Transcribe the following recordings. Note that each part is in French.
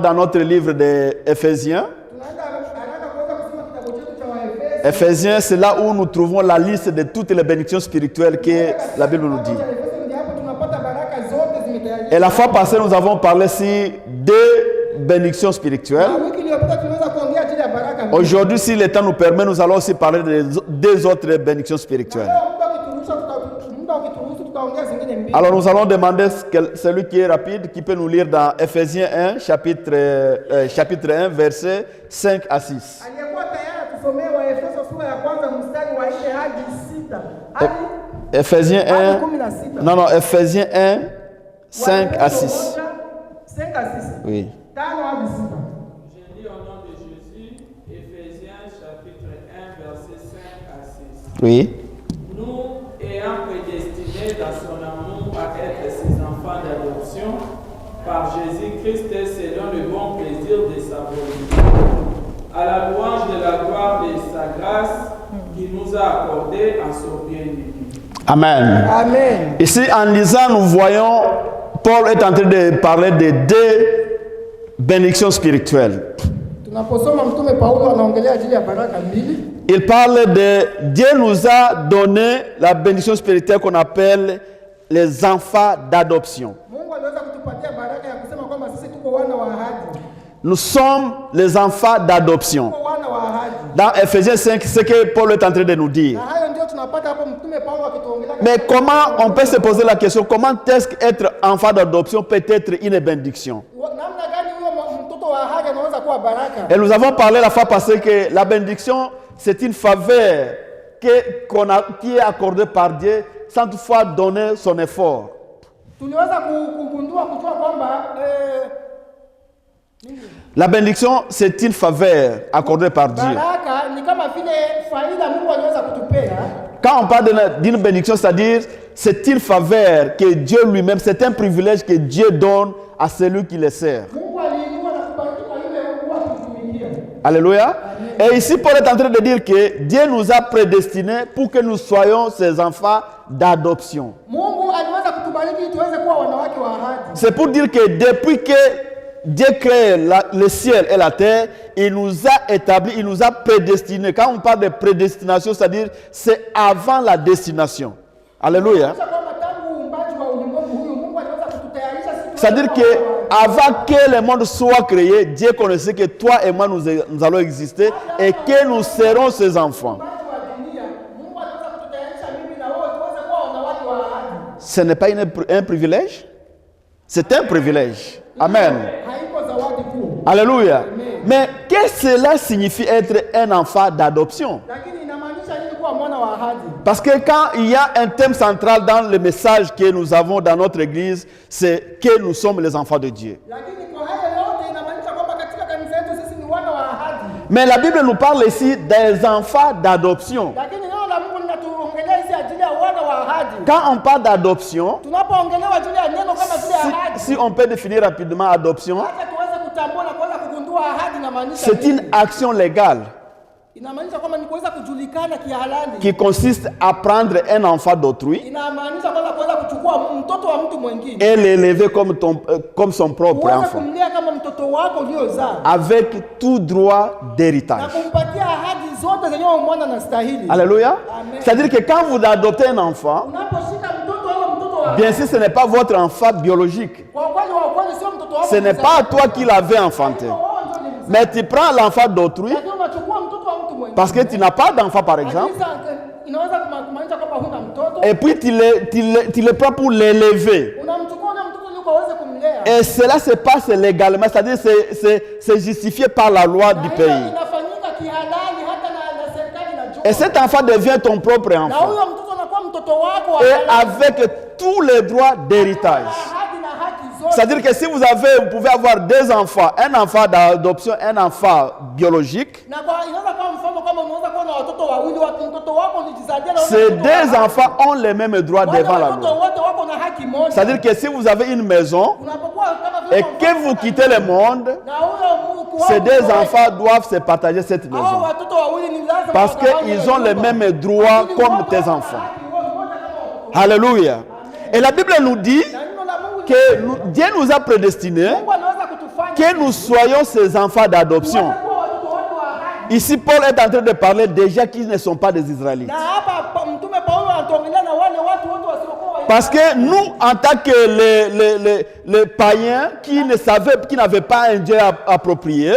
Dans notre livre d'Éphésiens, Éphésiens, c'est là où nous trouvons la liste de toutes les bénédictions spirituelles que la Bible nous dit. Et la fois passée, nous avons parlé ici deux bénédictions spirituelles. Aujourd'hui, si le temps nous permet, nous allons aussi parler de deux autres bénédictions spirituelles. Alors nous allons demander celui qui est rapide, qui peut nous lire dans Éphésiens 1, chapitre 1, versets 5 à 6. Éphésiens 1, Éphésiens 1, 5 à 6. Oui. Je lis au nom de Jésus, Éphésiens chapitre 1, verset 5 à 6. Oui. Nous, ayant prédestinés dans son amour à être ses enfants d'adoption, par Jésus-Christ selon le bon plaisir de sa volonté, à la louange de la gloire de sa grâce qui nous a accordé en son bien-aimé. Amen. Amen. Ici, en lisant, nous voyons, Paul est en train de parler de deux bénédictions spirituelles. Il parle de Dieu nous a donné la bénédiction spirituelle qu'on appelle les enfants d'adoption. Nous sommes les enfants d'adoption. Dans Éphésiens 5, c'est ce que Paul est en train de nous dire. Mais comment on peut se poser la question, comment est-ce qu'être enfant d'adoption peut être une bénédiction? Et nous avons parlé la fois passée que la bénédiction, c'est une faveur qui est accordée par Dieu sans toutefois donner son effort. La bénédiction, c'est une faveur accordée par Dieu. Quand on parle d'une bénédiction, c'est-à-dire c'est une faveur que Dieu lui-même, c'est un privilège que Dieu donne à celui qui le sert. Alléluia. Et ici, Paul est en train de dire que Dieu nous a prédestinés pour que nous soyons ses enfants d'adoption. C'est pour dire que depuis que Dieu crée le ciel et la terre, il nous a établis, il nous a prédestinés. Quand on parle de prédestination, c'est-à-dire c'est avant la destination. Alléluia. C'est-à-dire que avant que le monde soit créé, Dieu connaissait que toi et moi nous allons exister et que nous serons ses enfants. Ce n'est pas un privilège? C'est un privilège. Amen. Alléluia. Mais qu'est-ce que cela signifie être un enfant d'adoption? Parce que quand il y a un thème central dans le message que nous avons dans notre église, c'est que nous sommes les enfants de Dieu. Mais la Bible nous parle ici des enfants d'adoption. Quand on parle d'adoption, si on peut définir rapidement adoption, c'est une action légale qui consiste à prendre un enfant d'autrui et l'élever comme son propre enfant, avec tout droit d'héritage. Alléluia. C'est-à-dire que quand vous adoptez un enfant, bien sûr ce n'est pas votre enfant biologique. Ce n'est pas toi qui l'avais enfanté. Mais tu prends l'enfant d'autrui parce que tu n'as pas d'enfant par exemple. Et puis tu le prends pour l'élever. Et cela se passe légalement, c'est-à-dire c'est justifié par la loi du pays. Et cet enfant devient ton propre enfant. Et avec tous les droits d'héritage. C'est-à-dire que si vous pouvez avoir deux enfants, un enfant d'adoption, un enfant biologique, ces deux enfants ont les mêmes droits devant la loi. C'est-à-dire que si vous avez une maison et que vous quittez le monde, ces deux enfants doivent se partager cette maison. Parce qu'ils ont les mêmes droits comme tes enfants. Alléluia. Et la Bible nous dit que Dieu nous a prédestinés que nous soyons ces enfants d'adoption. Ici, Paul est en train de parler déjà qui ne sont pas des Israélites. Parce que nous, en tant que les païens qui n'avaient pas un Dieu approprié,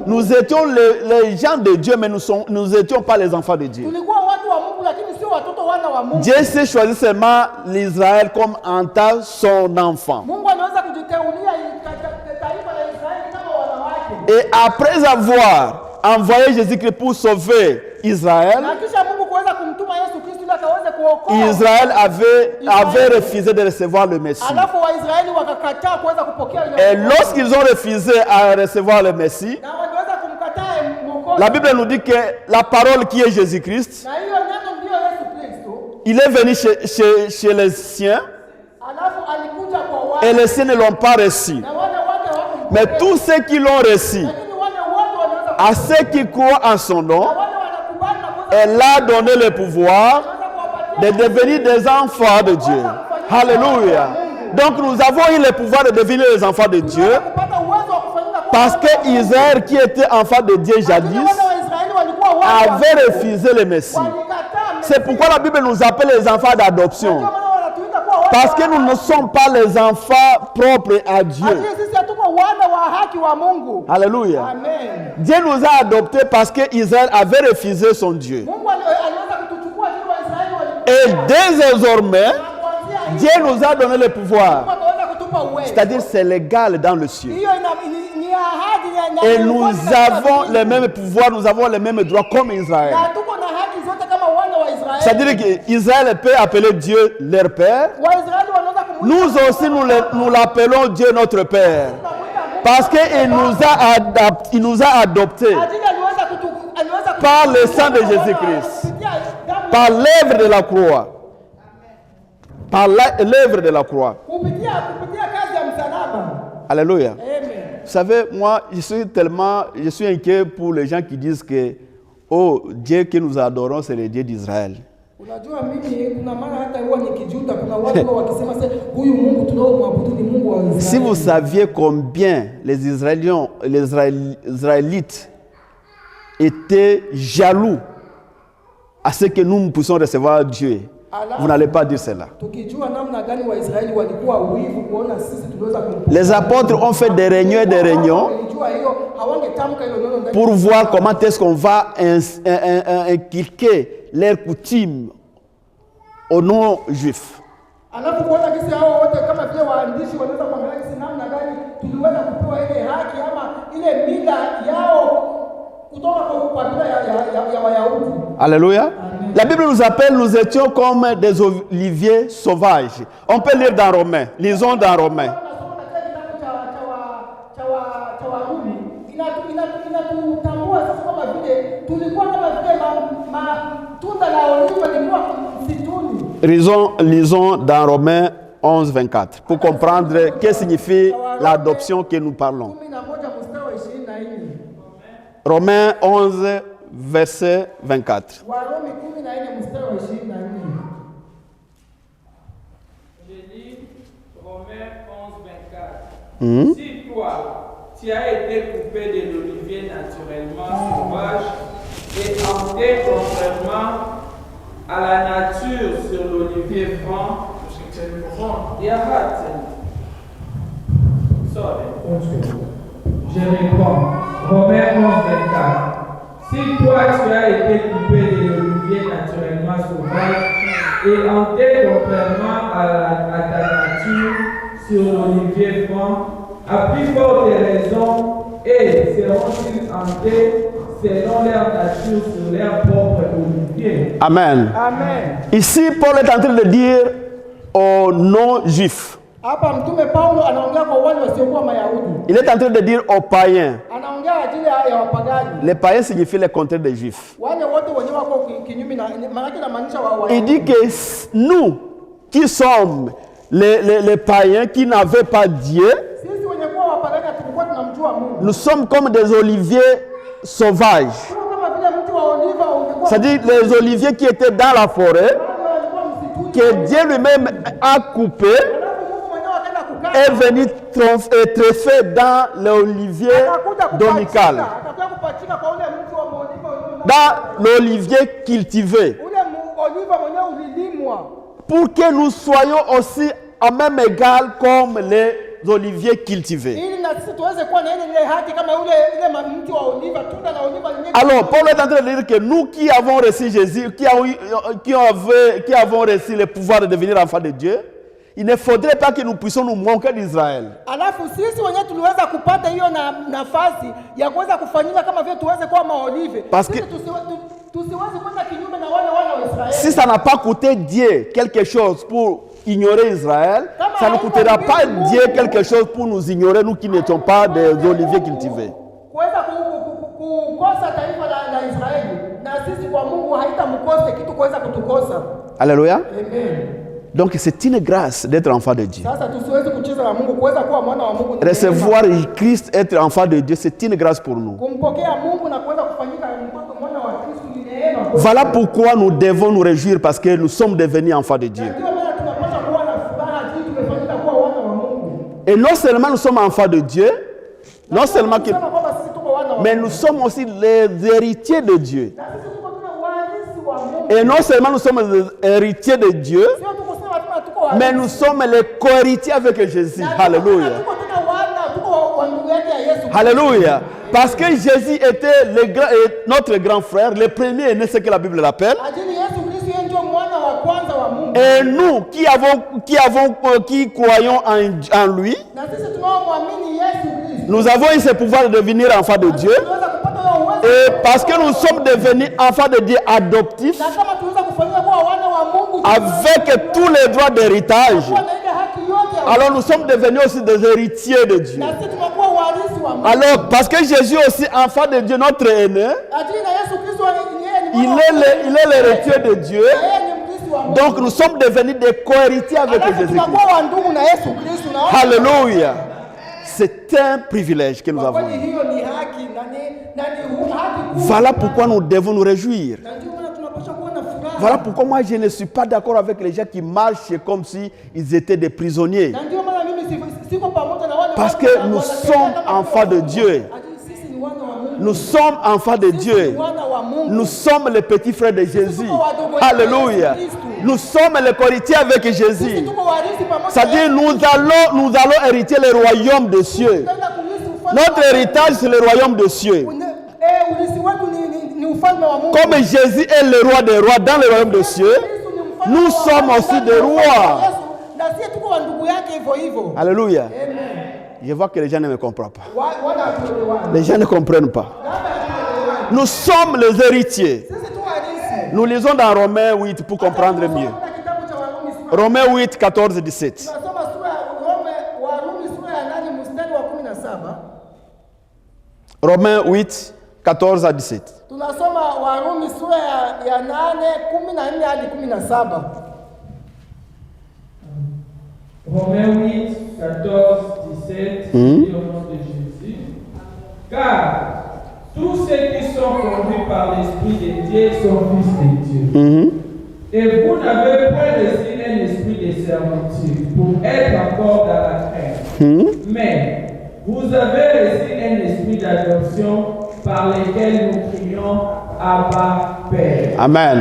nous étions les gens de Dieu, mais nous n'étions pas les enfants de Dieu. Dieu s'est choisi seulement l'Israël comme en tant son enfant. Et après avoir envoyé Jésus-Christ pour sauver Israël, Israël avait refusé de recevoir le Messie. Et lorsqu'ils ont refusé à recevoir le Messie, la Bible nous dit que la parole qui est Jésus-Christ, il est venu chez les siens et les siens ne l'ont pas reçu. Mais tous ceux qui l'ont reçu, à ceux qui croient en son nom, elle a donné le pouvoir de devenir des enfants de Dieu. Alléluia. Donc nous avons eu le pouvoir de devenir les enfants de Dieu parce que Israël, qui était enfant de Dieu jadis, avait refusé le Messie. C'est pourquoi la Bible nous appelle les enfants d'adoption. Parce que nous ne sommes pas les enfants propres à Dieu. Alléluia. Amen. Dieu nous a adoptés parce qu'Israël avait refusé son Dieu. Et désormais, Dieu nous a donné le pouvoir. C'est-à-dire c'est légal dans le ciel. Et nous avons les mêmes pouvoirs, nous avons les mêmes droits comme Israël. C'est-à-dire qu'Israël peut appeler Dieu leur Père. Nous aussi, nous l'appelons Dieu notre Père. Parce qu'il nous a adoptés par le sang de Jésus-Christ. Par l'œuvre de la croix. Par l'œuvre de la croix. Alléluia. Vous savez, moi, je suis inquiet pour les gens qui disent que, oh, Dieu que nous adorons, c'est le Dieu d'Israël. Si vous saviez combien les Israélites étaient jaloux à ce que nous puissions recevoir Dieu, vous n'allez pas dire cela. Les apôtres ont fait des réunions et des réunions pour voir comment est-ce qu'on va inculquer leurs coutumes aux non-juifs. Alléluia. La Bible nous appelle, nous étions comme des oliviers sauvages. On peut lire dans Romains. Lisons dans Romains. Lisons dans Romains 11, 24 pour comprendre ce que signifie l'adoption que nous parlons. Romains 11, verset 24. Je lis Romains 11, 24. Si toi, tu as été coupé de l'olivier naturellement sauvage et hanté contrairement à la nature sur l'olivier franc, et arrête. Je réponds. Romains 11, 24. Si toi tu as été coupé de l'olivier naturellement sauvage et hanté contrairement à ta nature sur l'olivier franc, à plus forte raison, et seront-ils hantés selon leur nature sur leur propre olivier. Amen. Amen. Ici, Paul est en train de dire aux non-juifs. Il est en train de dire aux païens. Les païens signifient les contraires des juifs. Il dit que nous, qui sommes les païens qui n'avaient pas Dieu, nous sommes comme des oliviers sauvages. C'est-à-dire les oliviers qui étaient dans la forêt, que Dieu lui-même a coupé est venu treffer dans l'olivier dominical, dans l'olivier cultivé, pour que nous soyons aussi à même égal comme les oliviers cultivés. Alors, Paul est en train de dire que nous qui avons reçu Jésus, qui avons reçu le pouvoir de devenir enfants de Dieu, il ne faudrait pas que nous puissions nous manquer d'Israël. Parce que si ça n'a pas coûté Dieu quelque chose pour ignorer Israël, ça ne coûtera pas Dieu quelque chose pour nous ignorer, nous qui n'étions pas des oliviers cultivés. Alléluia. Donc c'est une grâce d'être enfant de Dieu. Recevoir Christ, être enfant de Dieu, c'est une grâce pour nous. Voilà pourquoi nous devons nous réjouir, parce que nous sommes devenus enfants de Dieu. Et non seulement nous sommes enfants de Dieu, non seulement que, mais nous sommes aussi les héritiers de Dieu. Et non seulement nous sommes les héritiers de Dieu, mais nous sommes les co-héritiers avec Jésus. Alléluia. Alléluia. Parce que Jésus était notre grand frère, le premier est né, ce que la Bible l'appelle. Et nous qui croyons en lui, nous avons eu ce pouvoir de devenir enfants de Dieu. Et parce que nous sommes devenus enfants de Dieu adoptifs, avec tous les droits d'héritage, alors nous sommes devenus aussi des héritiers de Dieu. Alors, parce que Jésus est aussi enfant de Dieu, notre aîné, il est l'héritier de Dieu. Donc nous sommes devenus des co-héritiers avec Jésus-Christ. Alléluia. C'est un privilège que nous avons. Voilà pourquoi nous devons nous réjouir. Voilà pourquoi moi je ne suis pas d'accord avec les gens qui marchent comme si ils étaient des prisonniers. Parce que nous sommes enfants de Dieu. Nous sommes enfants de Dieu. Nous sommes les petits frères de Jésus. Alléluia. Nous sommes les co-héritiers avec Jésus. C'est-à-dire nous allons hériter le royaume des cieux. Notre héritage, c'est le royaume des cieux. Comme Jésus est le roi des rois dans le royaume des cieux, nous sommes aussi des rois. Alléluia. Je vois que les gens ne me comprennent pas. Les gens ne comprennent pas. Nous sommes les héritiers. Nous lisons dans Romains 8 pour comprendre mieux. Romains 8, 14 et 17. Romains 8, 14 à 17. Romains 8, 14, 17, au nom de Jésus. Car tous ceux qui sont conduits par l'Esprit de Dieu sont fils de Dieu. Et vous n'avez point reçu un esprit de servitude pour être encore dans la crainte. Mais vous avez reçu un esprit d'adoption par lequel nous crions Abba Père. Amen.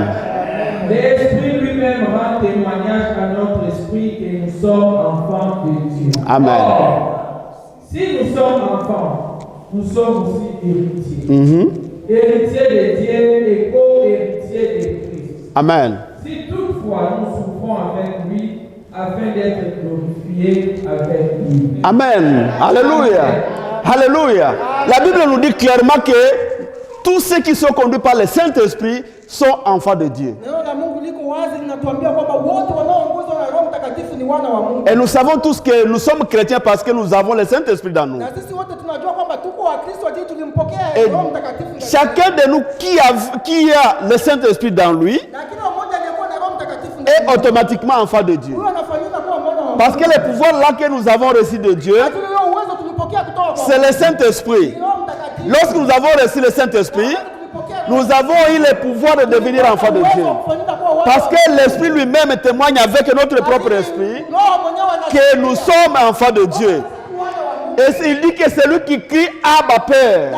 L'Esprit lui-même rend témoignage à notre esprit que nous sommes enfants de Dieu. Amen. Or, si nous sommes enfants, nous sommes aussi héritiers. Héritiers de Dieu et co-héritiers de Christ. Amen. Si toutefois nous souffrons avec lui, afin d'être glorifiés avec lui. Amen. Alléluia. Alléluia. La Bible nous dit clairement que tous ceux qui sont conduits par le Saint-Esprit sont enfants de Dieu. Et nous savons tous que nous sommes chrétiens parce que nous avons le Saint-Esprit dans nous. Et chacun de nous qui a le Saint-Esprit dans lui est automatiquement enfant de Dieu. Parce que le pouvoir là que nous avons reçu de Dieu, c'est le Saint-Esprit. Lorsque nous avons reçu le Saint-Esprit, Nous avons eu le pouvoir de devenir enfants de Dieu. Parce que l'Esprit lui-même témoigne avec notre propre esprit que nous sommes enfants de Dieu. Et il dit que c'est lui qui crie Abba Père.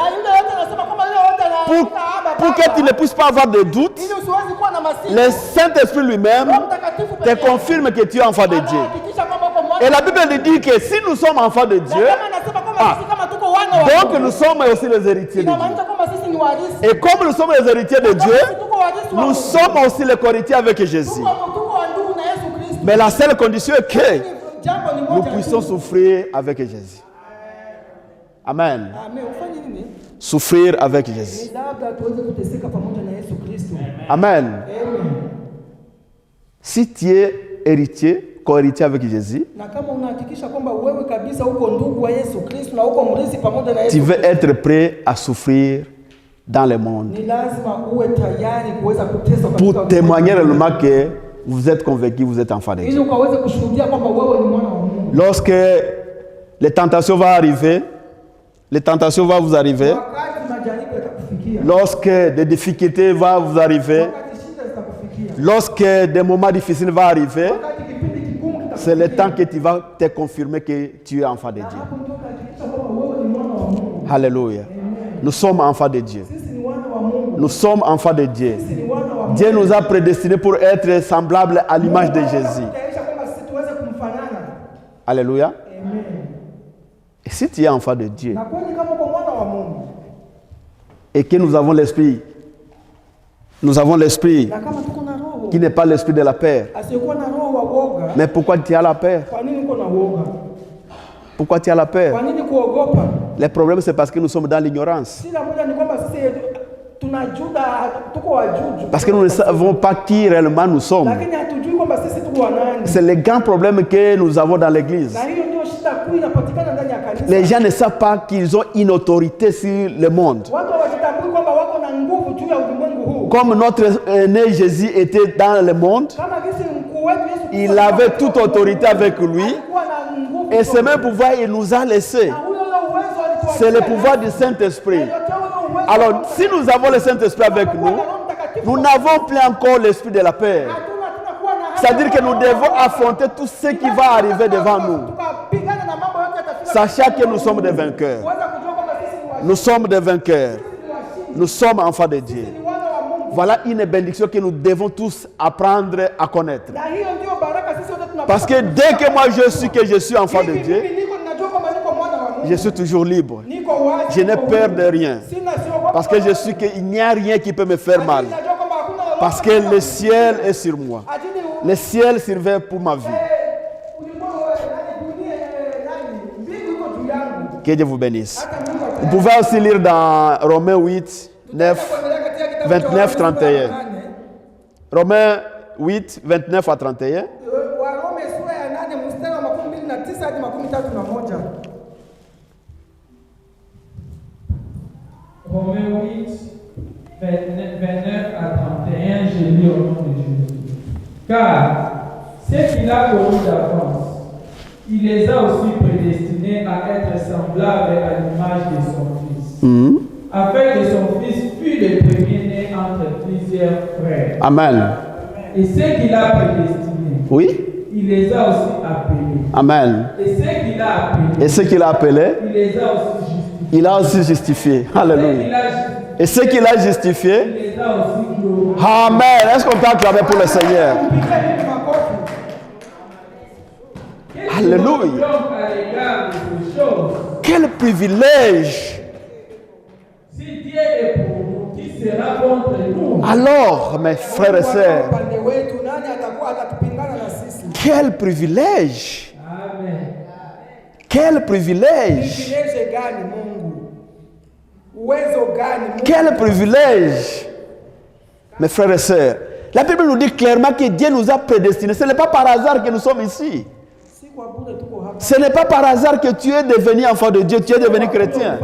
Pour que tu ne puisses pas avoir de doute, le Saint-Esprit lui-même te confirme que tu es enfant de Dieu. Et la Bible nous dit que si nous sommes enfants de Dieu, donc nous sommes aussi les héritiers de Dieu. Et comme nous sommes les héritiers de Dieu, nous sommes aussi les co-héritiers avec Jésus. Mais la seule condition est que nous puissions souffrir avec Jésus. Amen. Souffrir avec Jésus. Amen. Si tu es héritier, co-héritier avec Jésus, tu veux être prêt à souffrir dans le monde pour témoigner réellement que vous êtes convaincu, vous êtes enfant de Dieu. Lorsque les tentations vont arriver, les tentations vont vous arriver. Lorsque des difficultés vont vous arriver, lorsque des moments difficiles vont arriver, c'est le temps que tu vas te confirmer que tu es enfant de Dieu. Alléluia. Nous sommes enfants de Dieu. Nous sommes enfants de Dieu. Dieu nous a prédestinés pour être semblables à l'image de Jésus. Alléluia. Et si tu es enfant de Dieu et que nous avons l'esprit qui n'est pas l'esprit de la peur, mais pourquoi tu as la peur? Pourquoi tu as la peur? Le problème, c'est parce que nous sommes dans l'ignorance. Parce que nous ne savons pas qui réellement nous sommes. C'est le grand problème que nous avons dans l'église. Les gens ne savent pas qu'ils ont une autorité sur le monde. Comme notre aîné Jésus était dans le monde, il avait toute autorité avec lui. Et ce même pouvoir, il nous a laissé. C'est le pouvoir du Saint-Esprit. Alors, si nous avons le Saint-Esprit avec nous, nous n'avons plus encore l'esprit de la peur. C'est-à-dire que nous devons affronter tout ce qui va arriver devant nous, sachant que nous sommes des vainqueurs. Nous sommes des vainqueurs. Nous sommes enfants de Dieu. Voilà une bénédiction que nous devons tous apprendre à connaître. Parce que dès que moi je suis enfant de Dieu, je suis toujours libre. Je n'ai peur de rien. Parce que je sais qu'il n'y a rien qui peut me faire mal. Parce que le ciel est sur moi. Le ciel surveille pour ma vie. Que Dieu vous bénisse. Vous pouvez aussi lire dans Romains 8, 29, 31. Romains 8, 29 à 31. Romains 8, 29 à 31, je lis au nom de Jésus. Car ce qu'il a connu d'avance, il les a aussi prédestinés à être semblables à l'image de son Fils, afin que son Fils fût le premier-né entre plusieurs frères. Amen. Et ce qu'il a prédestinés, oui, il les a aussi appelés. Amen. Et ce qu'il a appelés, il les a aussi justifiés. Il a aussi justifié. Alléluia. Et ce qu'il a justifié, il les a aussi glorifiés. Amen. Est-ce qu'on peut acclamer pour le Seigneur? Alléluia. Quel privilège. Si Dieu est pour nous, qui sera contre nous? Alors, mes frères et sœurs, quel privilège. Amen. Quel privilège. Quel privilège. Mes frères et sœurs, la Bible nous dit clairement que Dieu nous a prédestinés. Ce n'est pas par hasard que nous sommes ici. Ce n'est pas par hasard que tu es devenu enfant de Dieu, tu es devenu chrétien.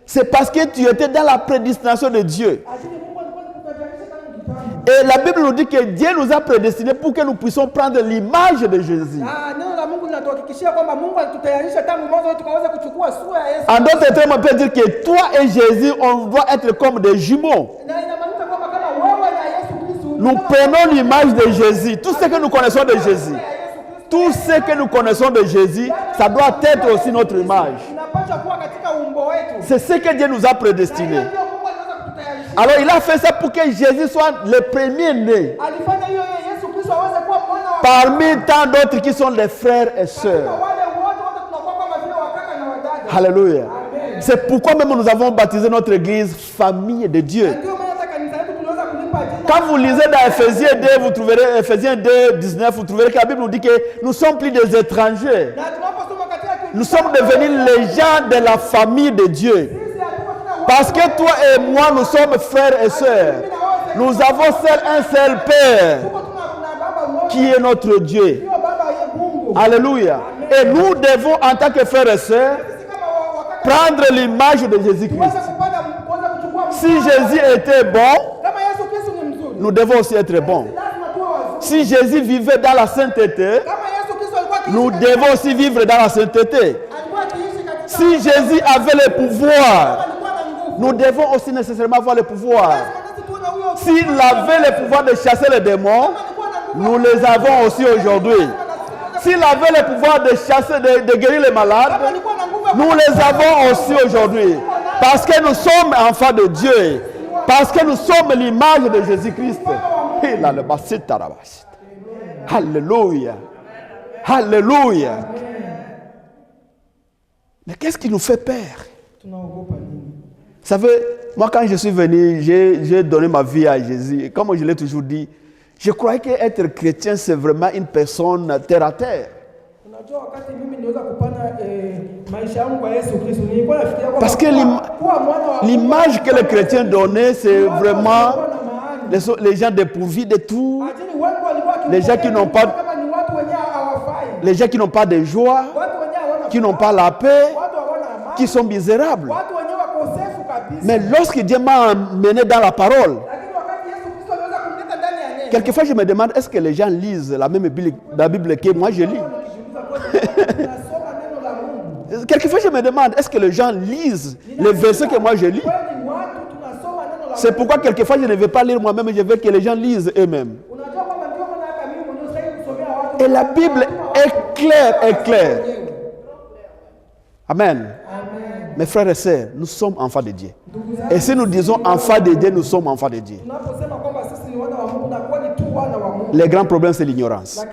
C'est parce que tu étais dans la prédestination de Dieu. Et la Bible nous dit que Dieu nous a prédestinés pour que nous puissions prendre l'image de Jésus. En d'autres termes, on peut dire que toi et Jésus, on doit être comme des jumeaux. Nous prenons l'image de Jésus. Tout ce que nous connaissons de Jésus. Tout ce que nous connaissons de Jésus, ça doit être aussi notre image. C'est ce que Dieu nous a prédestiné. Alors il a fait ça pour que Jésus soit le premier-né parmi tant d'autres qui sont des frères et sœurs. Alléluia. C'est pourquoi même nous avons baptisé notre église famille de Dieu. Quand vous lisez dans Ephésiens 2, vous trouverez Ephésiens 2, 19, vous trouverez que la Bible nous dit que nous ne sommes plus des étrangers. Nous sommes devenus les gens de la famille de Dieu. Parce que toi et moi, nous sommes frères et sœurs. Nous avons un seul Père qui est notre Dieu. Alléluia. Et nous devons, en tant que frères et sœurs, prendre l'image de Jésus-Christ. Si Jésus était bon, nous devons aussi être bons. Si Jésus vivait dans la sainteté, nous devons aussi vivre dans la sainteté. Si Jésus avait le pouvoir, nous devons aussi nécessairement avoir le pouvoir. S'il avait le pouvoir de chasser les démons, nous les avons aussi aujourd'hui. S'il avait le pouvoir de chasser, de guérir les malades, nous les avons aussi aujourd'hui. Parce que nous sommes enfants de Dieu. Parce que nous sommes l'image de Jésus-Christ. Alléluia. Alléluia. Mais qu'est-ce qui nous fait peur? Vous savez, moi quand je suis venu, j'ai donné ma vie à Jésus. Et comme je l'ai toujours dit, je croyais qu'être chrétien, c'est vraiment une personne terre à terre. Parce que l'image que les chrétiens donnaient, c'est vraiment les gens dépourvus de tout, les gens qui n'ont pas de joie, qui n'ont pas la paix, qui sont misérables. Mais lorsque Dieu m'a amené dans la parole, quelquefois je me demande, est-ce que les gens lisent la même Bible que moi je lis? Quelquefois je me demande, est-ce que les gens lisent les versets que moi je lis? C'est pourquoi quelquefois je ne vais pas lire moi-même, je veux que les gens lisent eux-mêmes. Et la Bible est claire, Amen. Mes frères et sœurs, nous sommes enfants de Dieu. Et si nous disons enfants de Dieu, nous sommes enfants de Dieu. Le grand problème, c'est l'ignorance.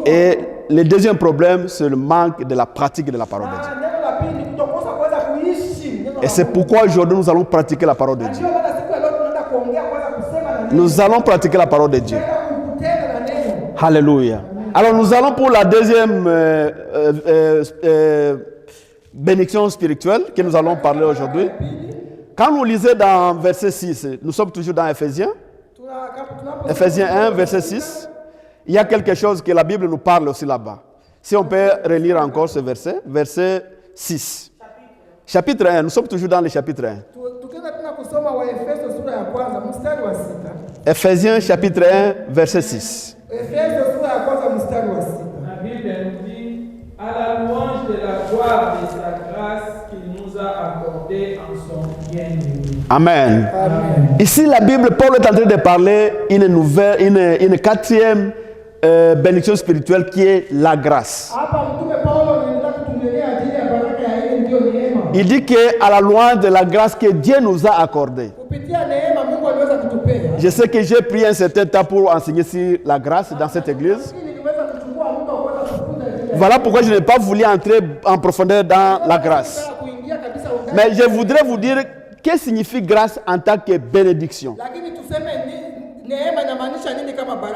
Et le deuxième problème, c'est le manque de la pratique de la parole de Dieu. Et c'est pourquoi aujourd'hui, nous allons pratiquer la parole de Dieu. Nous allons pratiquer la parole de Dieu. Alléluia. Alors, nous allons pour la deuxième bénédiction spirituelle que nous allons parler aujourd'hui. Quand nous lisons dans verset 6, nous sommes toujours dans Ephésiens. Ephésiens 1, verset 6. Il y a quelque chose que la Bible nous parle aussi là-bas. Si on peut relire encore ce verset, verset 6. Chapitre 1, nous sommes toujours dans le chapitre 1. Ephésiens chapitre 1, verset 6. La Bible nous dit, à la louange de la gloire de sa grâce qu'il nous a accordée en son bien-aimé. Amen. Amen. Ici, la Bible, Paul est en train de parler une quatrième bénédiction spirituelle qui est la grâce. Il dit qu'à la louange de la grâce que Dieu nous a accordée. Je sais que j'ai pris un certain temps pour enseigner sur la grâce dans cette église. Voilà pourquoi je n'ai pas voulu entrer en profondeur dans la grâce. Mais je voudrais vous dire qu'est-ce que signifie grâce en tant que bénédiction.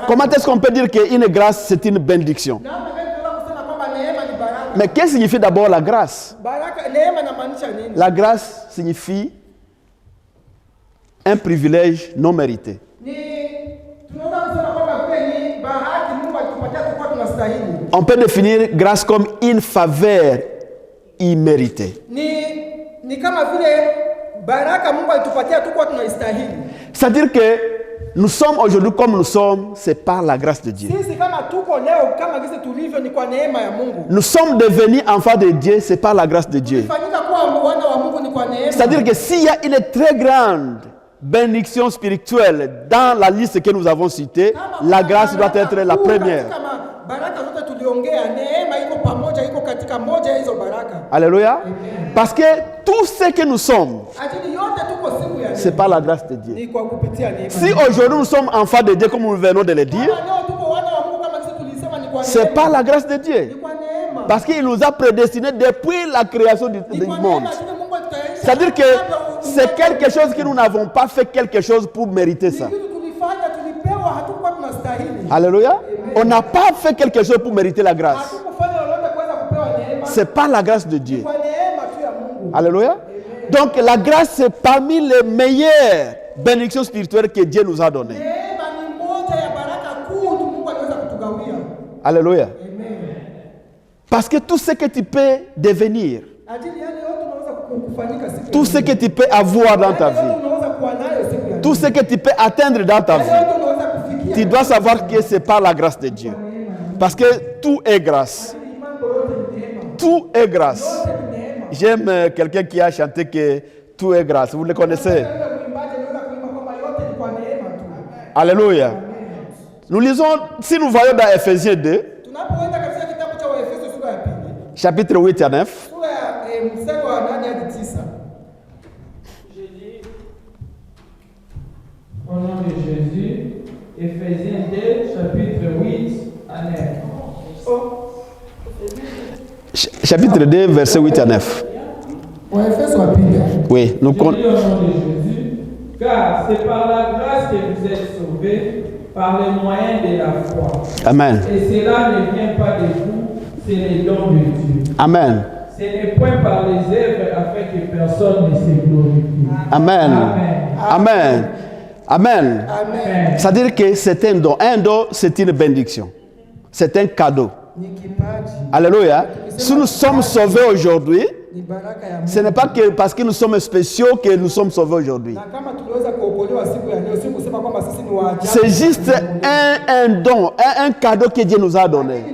Comment est-ce qu'on peut dire qu'une grâce c'est une bénédiction? Mais qu'est-ce que signifie d'abord la grâce? La grâce signifie un privilège non mérité. On peut définir grâce comme une faveur imméritée. C'est-à-dire que nous sommes aujourd'hui comme nous sommes, c'est par la grâce de Dieu. Nous sommes devenus enfants de Dieu, c'est par la grâce de Dieu. C'est-à-dire que s'il y a une très grande bénédiction spirituelle dans la liste que nous avons citée, la grâce doit être la première. Alléluia. Parce que tout ce que nous sommes, c'est par la grâce de Dieu. Si aujourd'hui nous sommes enfants de Dieu, comme nous venons de le dire, c'est par la grâce de Dieu. Parce qu'il nous a prédestinés depuis la création du monde. C'est-à-dire que c'est quelque chose que nous n'avons pas fait quelque chose pour mériter ça. Alléluia. On n'a pas fait quelque chose pour mériter la grâce. C'est pas la grâce de Dieu. Alléluia. Donc la grâce, c'est parmi les meilleures bénédictions spirituelles que Dieu nous a données. Alléluia. Parce que tout ce que tu peux devenir, tout ce que tu peux avoir dans ta vie, tout ce que tu peux atteindre dans ta vie, tu dois savoir que c'est par la grâce de Dieu. Parce que tout est grâce. Tout est grâce. J'aime quelqu'un qui a chanté que tout est grâce. Vous le connaissez? Alléluia. Nous lisons, si nous voyons dans Ephésiens 2, chapitre 8 à 9. Au nom de Jésus, Ephésiens 2, chapitre 8 à 9. Chapitre 2, verset 8 à 9. Oui, nous comptons. Au nom de Jésus, car c'est par la grâce que vous êtes sauvés, par les moyens de la foi. Amen. Et cela ne vient pas de vous, c'est le don de Dieu. Amen. Ce n'est point par les œuvres afin que personne ne se glorifie. Amen. Amen. Amen. Amen. C'est-à-dire que c'est un don. Un don, c'est une bénédiction. C'est un cadeau. Alléluia. Si nous sommes sauvés aujourd'hui, ce n'est pas que parce que nous sommes spéciaux que nous sommes sauvés aujourd'hui. C'est juste un don, un cadeau que Dieu nous a donné.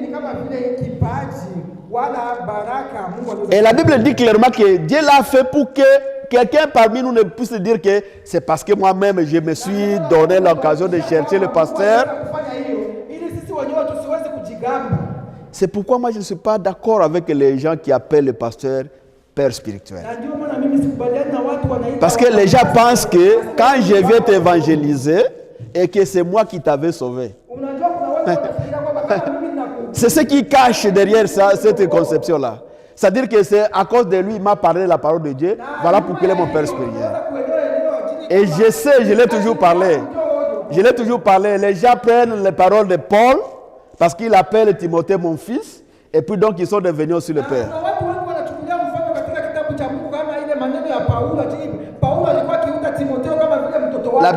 Et la Bible dit clairement que Dieu l'a fait pour que quelqu'un parmi nous ne puisse dire que c'est parce que moi-même je me suis donné l'occasion de chercher le pasteur. C'est pourquoi moi je ne suis pas d'accord avec les gens qui appellent le pasteur père spirituel. Parce que les gens pensent que quand je viens t'évangéliser et que c'est moi qui t'avais sauvé. C'est ce qui cache derrière ça, cette conception-là. C'est-à-dire que c'est à cause de lui, il m'a parlé de la parole de Dieu. Voilà pourquoi il est mon père spirituel. Et je sais, je l'ai toujours parlé. Je l'ai toujours parlé. Les gens prennent les paroles de Paul parce qu'il appelle Timothée mon fils. Et puis donc ils sont devenus aussi le père. La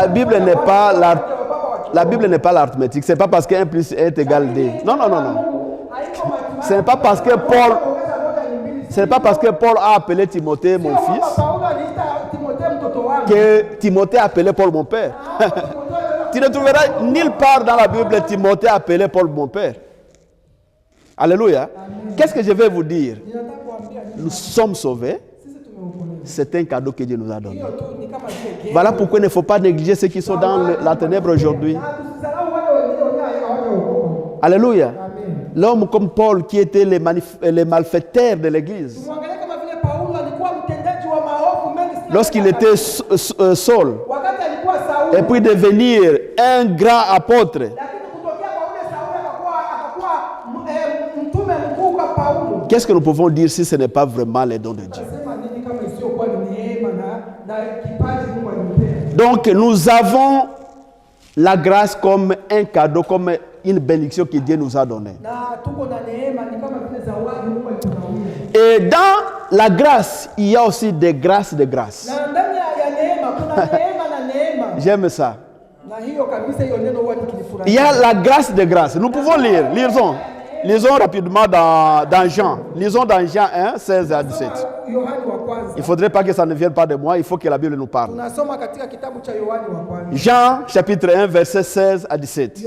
Bible n'est pas l'arithmétique. C'est pas parce que 1 plus 1 est égal 2. Non. Ce n'est pas parce que Paul a appelé Timothée mon fils que Timothée a appelé Paul mon père. Tu ne trouveras nulle part dans la Bible Timothée a appelé Paul mon père. Alléluia. Qu'est-ce que je vais vous dire? Nous sommes sauvés. C'est un cadeau que Dieu nous a donné. Voilà pourquoi il ne faut pas négliger ceux qui sont dans la ténèbre aujourd'hui. Alléluia. L'homme comme Paul qui était les malfaiteurs de l'église. Lorsqu'il était Saul, et puis devenir un grand apôtre. Qu'est-ce que nous pouvons dire si ce n'est pas vraiment les dons de Dieu? Donc nous avons la grâce comme un cadeau, comme une bénédiction que Dieu nous a donnée. Et dans la grâce, il y a aussi des grâces de grâce. J'aime ça. Il y a la grâce de grâce. Nous pouvons lire. Lisons. Lisons rapidement dans Jean. Lisons dans Jean 1, 16 à 17. Il ne faudrait pas que ça ne vienne pas de moi, il faut que la Bible nous parle. Jean chapitre 1, verset 16 à 17.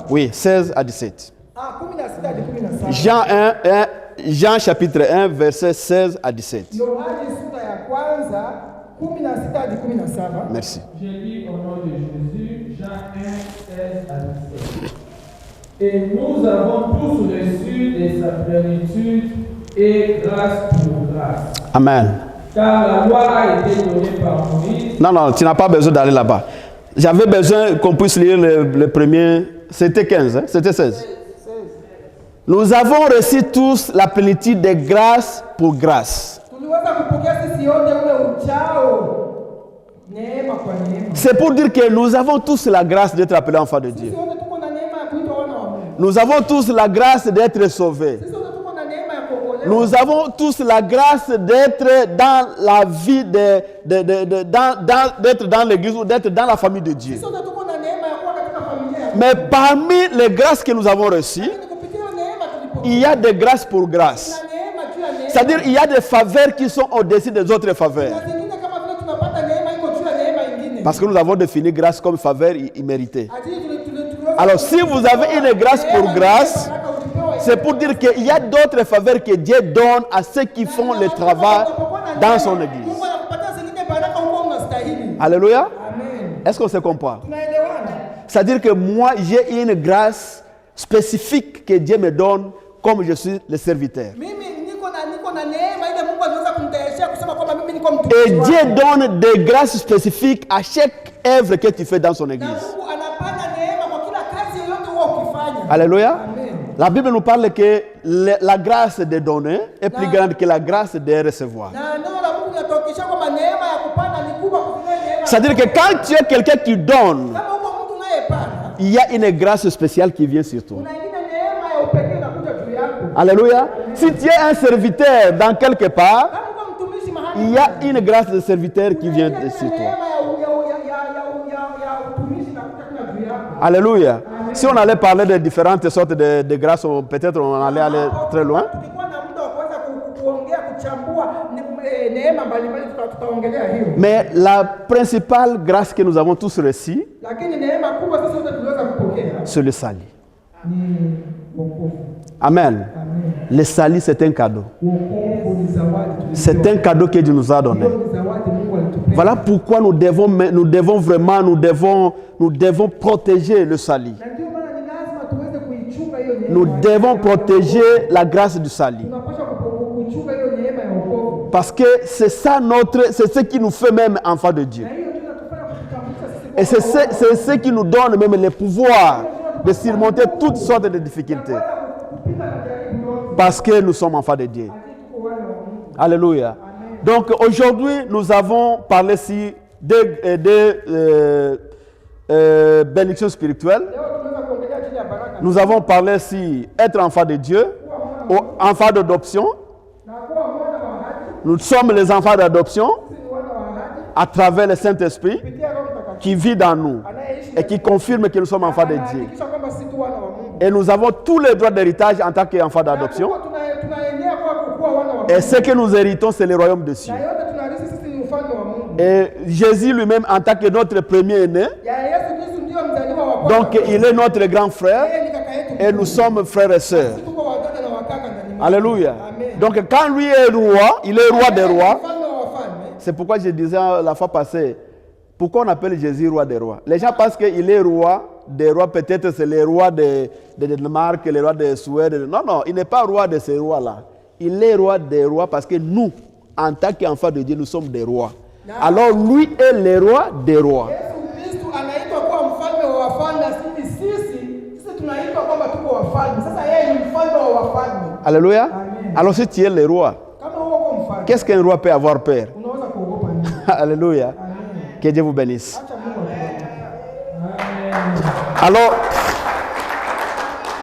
Oui, 16 à 17. Jean chapitre 1, verset 16 à 17. Merci. Je lis au nom de Jésus, Jean 1, 16 à 17. Et nous avons tous reçu de sa plénitude et grâce pour grâce. Amen. Car la loi a été donnée par Moïse. Non, tu n'as pas besoin d'aller là-bas. J'avais besoin qu'on puisse lire le premier. C'était 15, hein? C'était 16. Nous avons reçu tous la plénitude de grâce pour grâce. C'est pour dire que nous avons tous la grâce d'être appelés enfants de Dieu. Nous avons tous la grâce d'être sauvés. Nous avons tous la grâce d'être dans la vie, d'être dans l'église ou d'être dans la famille de Dieu. Mais parmi les grâces que nous avons reçues, il y a des grâces pour grâce. C'est-à-dire il y a des faveurs qui sont au-dessus des autres faveurs. Parce que nous avons défini grâce comme faveur imméritée. Alors si vous avez une grâce pour grâce, c'est pour dire qu'il y a d'autres faveurs que Dieu donne à ceux qui font le travail dans son église. Alléluia. Est-ce qu'on se comprend? C'est-à-dire que moi, j'ai une grâce spécifique que Dieu me donne comme je suis le serviteur. Et Dieu donne des grâces spécifiques à chaque œuvre que tu fais dans son église. Alléluia. La Bible nous parle que la grâce de donner est plus grande que la grâce de recevoir. C'est-à-dire que quand tu es quelqu'un qui donne, il y a une grâce spéciale qui vient sur toi. Alléluia. Si tu es un serviteur dans quelque part, il y a une grâce de serviteur qui vient sur toi. Alléluia. Si on allait parler de différentes sortes de grâces, peut-être on allait aller très loin. Mais la principale grâce que nous avons tous reçue, c'est le salut. Amen. Le salut, c'est un cadeau. C'est un cadeau que Dieu nous a donné. Voilà pourquoi nous devons protéger le salut. Nous devons protéger la grâce du salut. Parce que c'est ça c'est ce qui nous fait même enfants de Dieu. Et c'est ce qui nous donne même le pouvoir de surmonter toutes sortes de difficultés. Parce que nous sommes enfants de Dieu. Alléluia. Donc aujourd'hui, nous avons parlé ici de bénédictions spirituelles. Nous avons parlé ici être enfant de Dieu, ou enfant d'adoption. Nous sommes les enfants d'adoption à travers le Saint-Esprit qui vit dans nous et qui confirme que nous sommes enfants de Dieu. Et nous avons tous les droits d'héritage en tant qu'enfants d'adoption. Et ce que nous héritons, c'est le royaume de Dieu. Et Jésus lui-même, en tant que notre premier né, donc il est notre grand frère et nous sommes frères et sœurs. Alléluia. Donc quand lui est roi, il est roi des rois. C'est pourquoi je disais la fois passée, pourquoi on appelle Jésus roi des rois? Les gens pensent qu'il est roi des rois, peut-être c'est le roi de Danemark, le roi de Suède. Non, non, il n'est pas roi de ces rois-là. Il est roi des rois parce que nous, en tant qu'enfants de Dieu, nous sommes des rois. Alors lui est le roi des rois. Alléluia. Alors si tu es le roi, qu'est-ce qu'un roi peut avoir peur? Alléluia. Que Dieu vous bénisse. Alors,